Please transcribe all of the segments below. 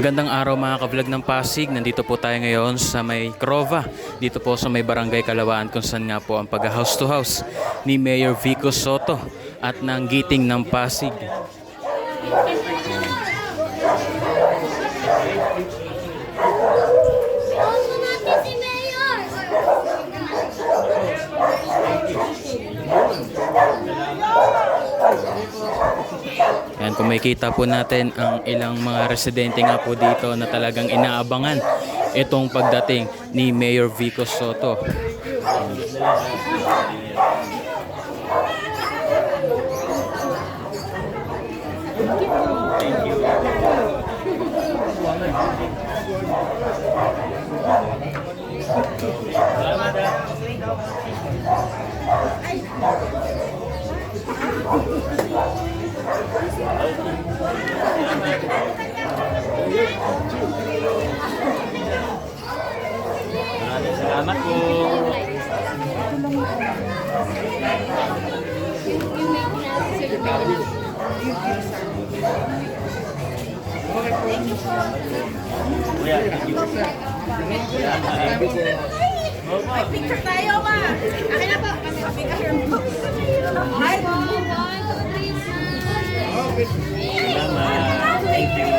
Magandang araw mga ka-vlog ng Pasig. Nandito po tayo ngayon sa may Crova. Dito po sa may Barangay Kalawaan kung saan nga po ang pag-house to house ni Mayor Vico Sotto at ng Giting ng Pasig. Yan, kung makikita po natin ang ilang mga residente nga po dito na talagang inaabangan itong pagdating ni Mayor Vico Sotto. Salamat po. May picture tayo ba? Akin na po. Picture mo. Hi po. Salamat. Thank you.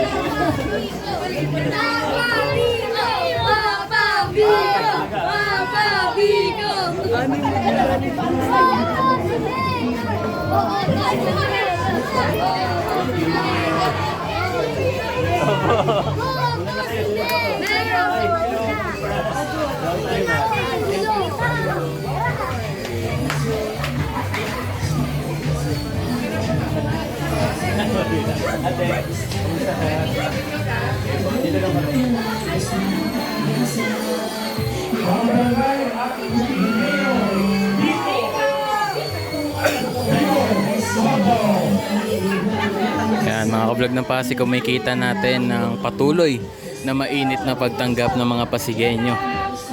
Yan mga ka-vlog ng Pasig, kung makikita natin ng patuloy na mainit na pagtanggap ng mga Pasigueño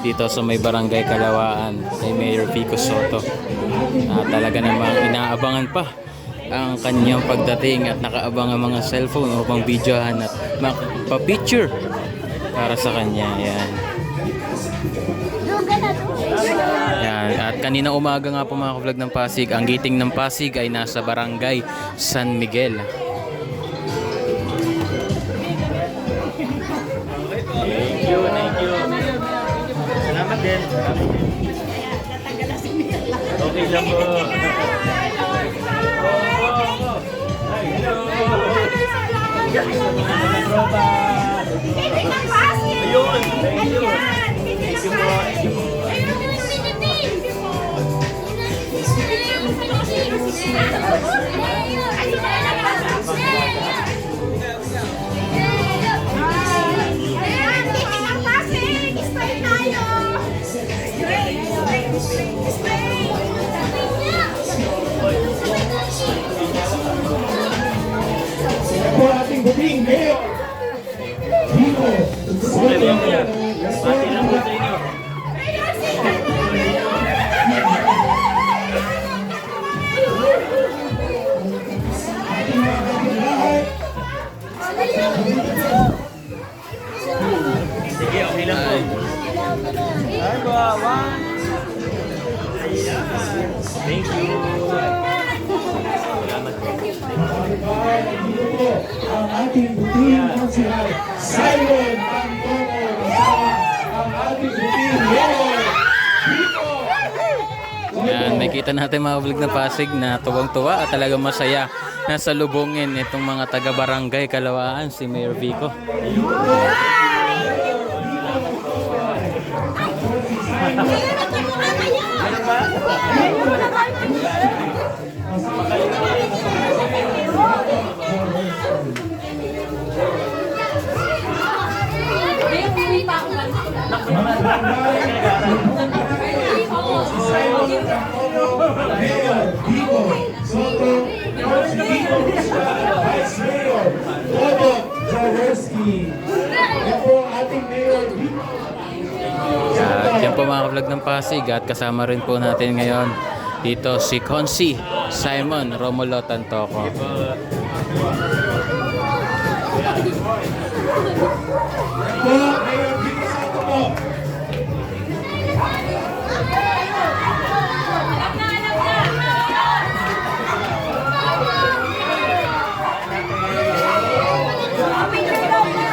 dito sa may Barangay Kalawaan kay Mayor Vico Sotto. Talaga namang inaabangan pa ang kanyang pagdating at nakaabang ang mga cellphone upang videohan at magpa-picture para sa kanya. Yan. Yan. At kanina umaga nga po mga ka-vlog ng Pasig, ang Giting ng Pasig ay nasa Barangay San Miguel. Thank you. Salamat din. Okay lang po. Ayun. Thank you. Thank you po. Po ating buting Mayor Vico Sotto. Pati lang po sa inyo. Sige, okay lang po. Ay, bawa. Thank you. Salamat po. Ang ating buting konsyal Simon Antonio kasama ang ating buting Mayor Vico. Yan, may kita natin mga vlog na Pasig na tuwang-tuwa at talagang masaya na salubungin itong mga taga-barangay Kalawaan si Mayor Vico. Mayor Vico Sotto, Vico Vice Mayor Toto Jaworski. Yan po ang ating Mayor Vico. At yan po mga vlog ng Pasig at kasama rin po natin ngayon dito si Consi Simon Romulo Tantoco. Po, Mayor Vico Soto po. Picture daw ba?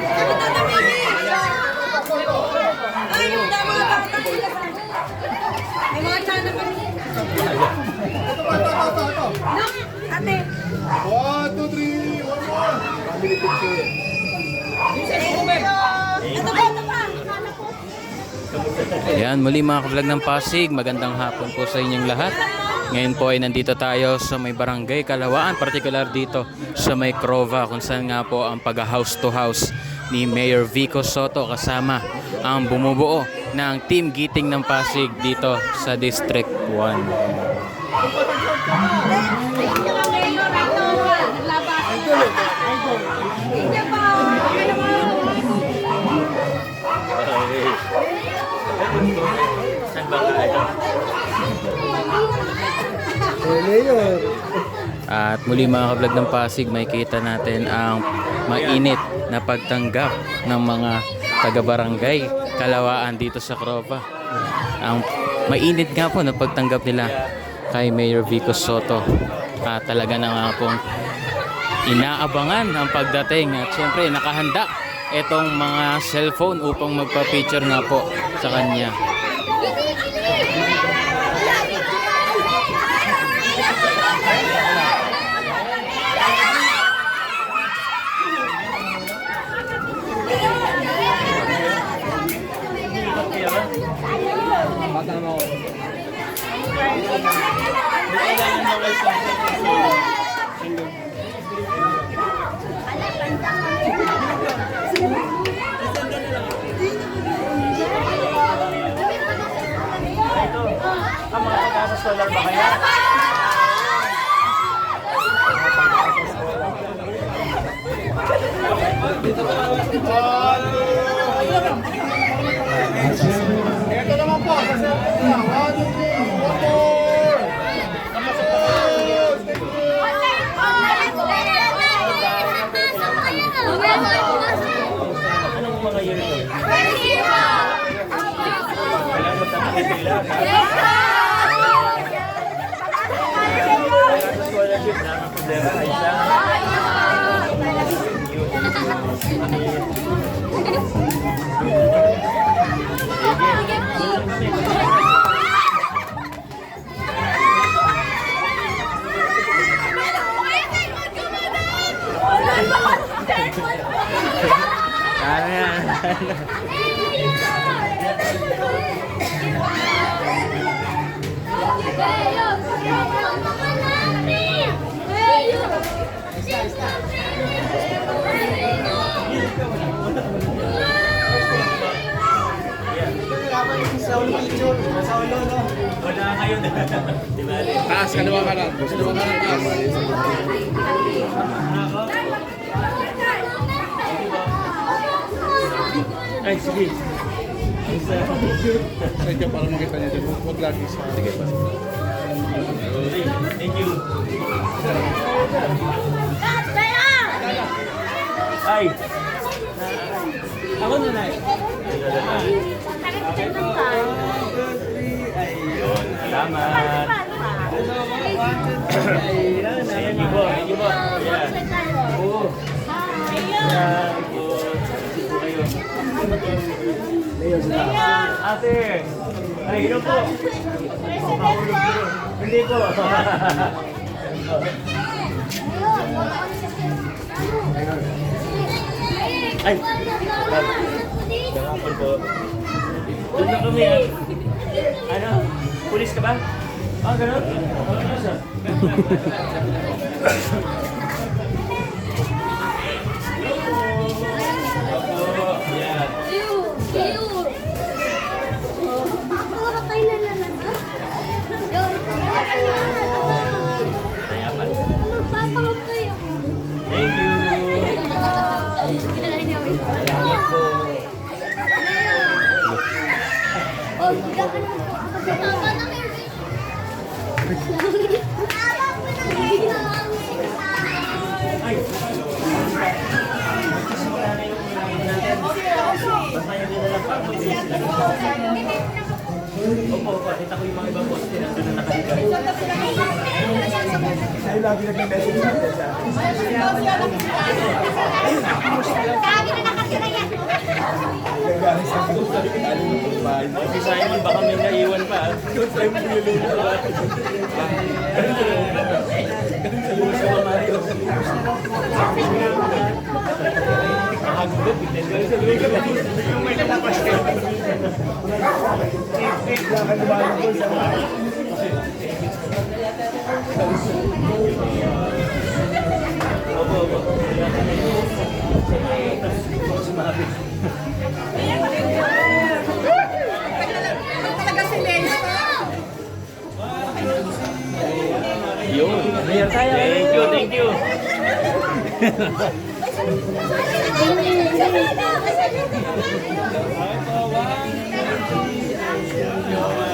Sabi daw na baby. Ay, yung mga bata. May mga tsana pa rin. No, ate. 1, 2, 3, 1 more. Family picture. Ito pa. Ayan, muli mga ka-vlog ng Pasig, magandang hapon po sa inyong lahat. Ngayon po ay nandito tayo sa may barangay Kalawaan, particular dito sa may Crova, kung saan nga po ang pag-house to house ni Mayor Vico Soto kasama ang bumubuo ng Team Giting ng Pasig dito sa District 1. At muli mga ka-vlog ng Pasig, may kita natin ang mainit na pagtanggap ng mga taga-barangay Kalawaan dito sa Crova. Ang mainit nga po na pagtanggap nila kay Mayor Vico Soto. At talaga na nga pong inaabangan ang pagdating. At syempre nakahanda itong mga cellphone upang magpa-picture nga po sa kanya. Ito naman po, sa cellphone na. 1, 2, 3, 1 more. Taas, kaliwa kanan. Kaliwa kanan, taas. Ay, sige. Medyo para makita niya dyan. Huwag lagi sa... Sige pa. Thank you. Ay. Ako na na. Ayun. Salamat. Thank you po. Thank you po. Yeah. Oo. Yeah. Ate! Ay, yun po! Hindi po! Ay! Gagapon po. Doon na kami ah. Ano? Pulis ka ba? Ah, gano'n? Ano siya? Thank you. Opo, kita ko yung mga ibang poste na doon na nakahiga. Ay, lagi nag-message sa akin sa akin. Lagi na nakatira yan. Nagaling sa akin. Ano yung bahay? Kasi sayang, baka may naiwan pa. Yung time mo yung lulu ko. Nakagugot, bigla sa luwi ka ba? Yung may nalapas ka. Kailangan lumalang ko sa bahay. Opo, opo. Sumabi. Talaga si Leo. Yun. Thank you, thank you.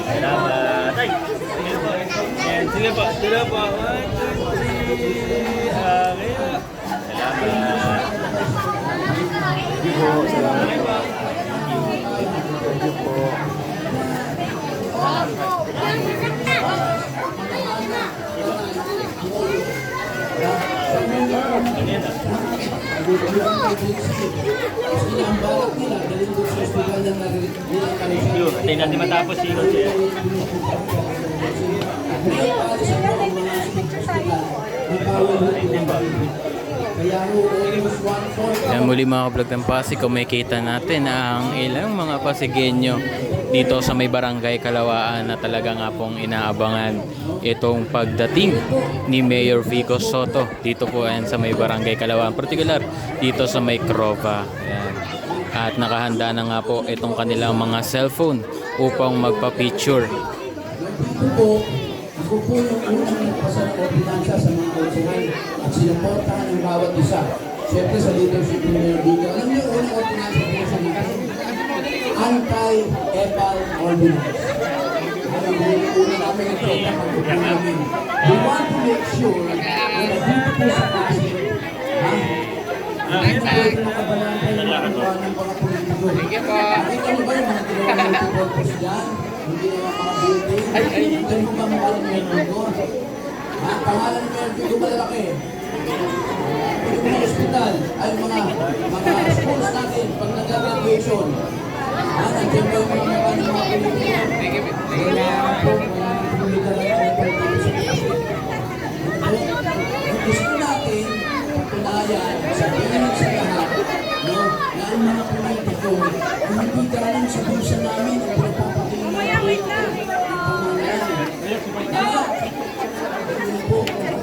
Salamat. Ay. Sige po. Sige po. 1, 2, 3. Okay. Salamat. Thank you. Atay natin matapos si Jose. Yan muli mga kablog ng Pasig, kung makita natin ang ilang mga Pasigueño dito sa may barangay Kalawaan na talaga nga pong inaabangan itong pagdating ni Mayor Vico Soto dito po yan sa may barangay Kalawaan, particular dito sa may Crova. Yan. At nakahanda na nga po itong kanilang mga cellphone upang magpa-picture. Ako po yung unang nagpasal ko pinansa sa mga konsuhan at sinuportahan ng bawat isa. Siyempre sa leadership ni Mayor Vico. Alam niyo, unang ordinansa ko sa mga anti-EPAL ordinance. Alam mo, una namin ito na pagpupunan namin. We want to make sure na nandito po sa Pasig, hindi na pwede makabalantay ng mga kuha ng mga politiko. Nakita mo ba yung mga ginawa ng multi-purpose dyan? Hindi na mga building. Diyan mo ba pangalan ng Mayor Vico? Pangalan ng Mayor Vico malalaki. Yung mga hospital, ay mga schools natin, pag nag-graduation. Nandiyan ba yung mga politiko? Kailangan po, pumita lang ang politiko sa Pasig. Gusto natin, patunayan, sabihin sa lahat, no, na ang mga politiko, hindi galing sa bulsa namin ang pinagpapatingin ng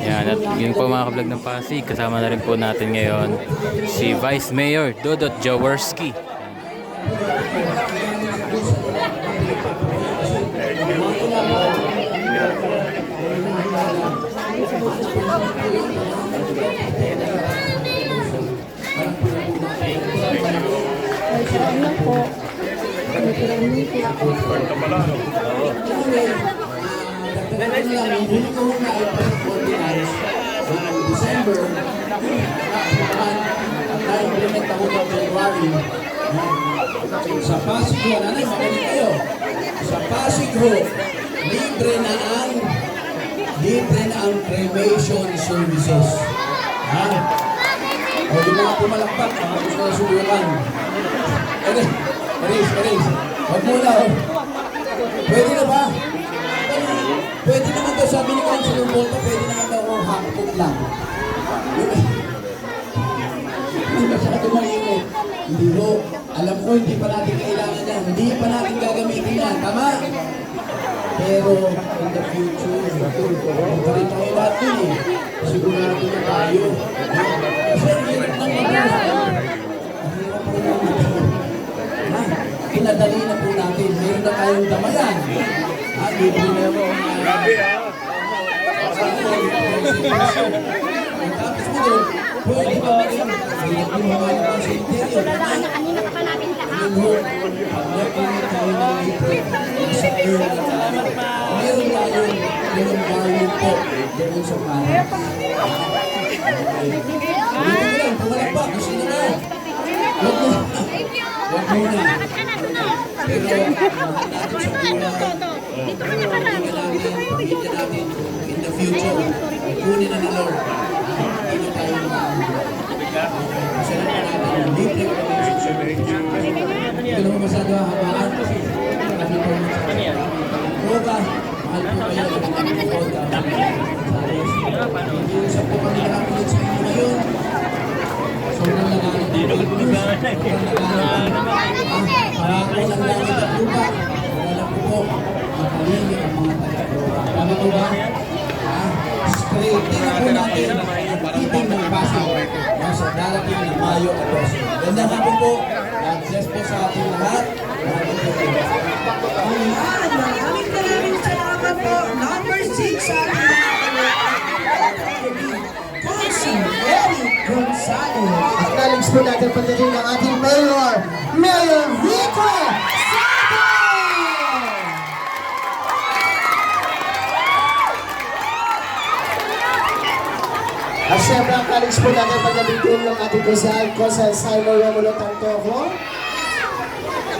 Yan, at yun po mga kablog ng Pasig, kasama na rin po natin ngayon si Vice Mayor Dodot Jaworski. Hindi ko na ipag-organize noong December at na-implement ako ng January. Sa Pasig ho, nanay, makinig kayo. Sa Pasig ho, libre na ang cremation services. O di mga pumalakpak, mga gusto na subukan. Erase. Huwag muna ho. Pwede na ba? Pwede naman daw, sabi ni Councilor Bolto, pwede naman daw ang hakot lang. Hindi masyado mainit. Hindi ho. Alam ko, hindi pa natin kailangan yan. Hindi pa natin gagamitin yan. Tama? Pero, in the future, pa rin tayo lahat yun eh. Sigurado na tayo. Kasi ang hirap ng mabuhay. Ang hirap po naman. Pinadali na po natin. Meron na tayong damayan. Libre na po. Tapos mo doon, pwede ba maging ginawa naman sa interior? Kanina pa namin lahat. Nagpinit tayo ng libre. Sa iyo na talaga. Meron tayong value po doon sa para. Ulit ko lang, pumalakpak. Gusto na. Huwag mo na. Dito ka na parang. Dito kayo, dito. Bigyan natin in the future. Kunin na ni Lord. Hindi na tayo kasi na natin yung deep declaration. Hindi naman masyado habaan kasi marami po yung Roga, mahal po kayo ng mga nanonood. Isa po kami nakakilit sa inyo ngayon. Sobrang laganap dito. Sobrang laganap. Walang langit at lupa. Wala po po. Makalimit ang mga taga-Roga. Tama po ba? Straight. Tingnan po natin ang titing ng Pasig sa darating na Mayo 14. Ganda ka po. God bless po sa ating lahat. Ayan, maraming salamat po. Number 6 sa ating Coach Eric Gonzalez. Acknowledge po natin pagdating ng ating Mayor, Mayor Rico Soto! At syempre, acknowledge po natin pagdating din ng ating Gonzal Simon Romulo Tantoco.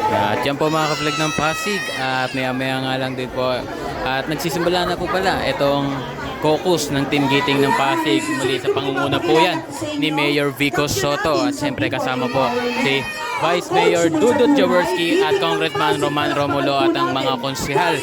At yan po mga ka-vlog ng Pasig. At maya-maya nga lang din po. At nagsisimula na po pala itong caucus ng Team Giting ng Pasig. Muli sa pangunguna po yan ni Mayor Vico Soto. At siyempre kasama po si Vice Mayor Dudut Jaworski at Congressman Roman Romulo at ang mga konsihal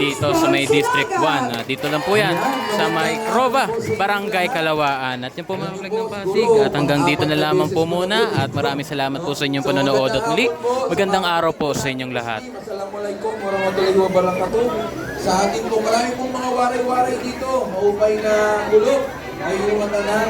dito sa may District 1. At dito lang po yan sa may Rova, Barangay Kalawaan. At yan po mga vlog ng Pasig. At hanggang dito na lamang po muna. At maraming salamat po sa inyong panonood at muli. Magandang araw po sa inyong lahat. Assalamualaikum warahmatullahi wabarakatuh. Sa ating po, marami pong mga waray-waray dito. Maupay na gulo. Ay yung matanan.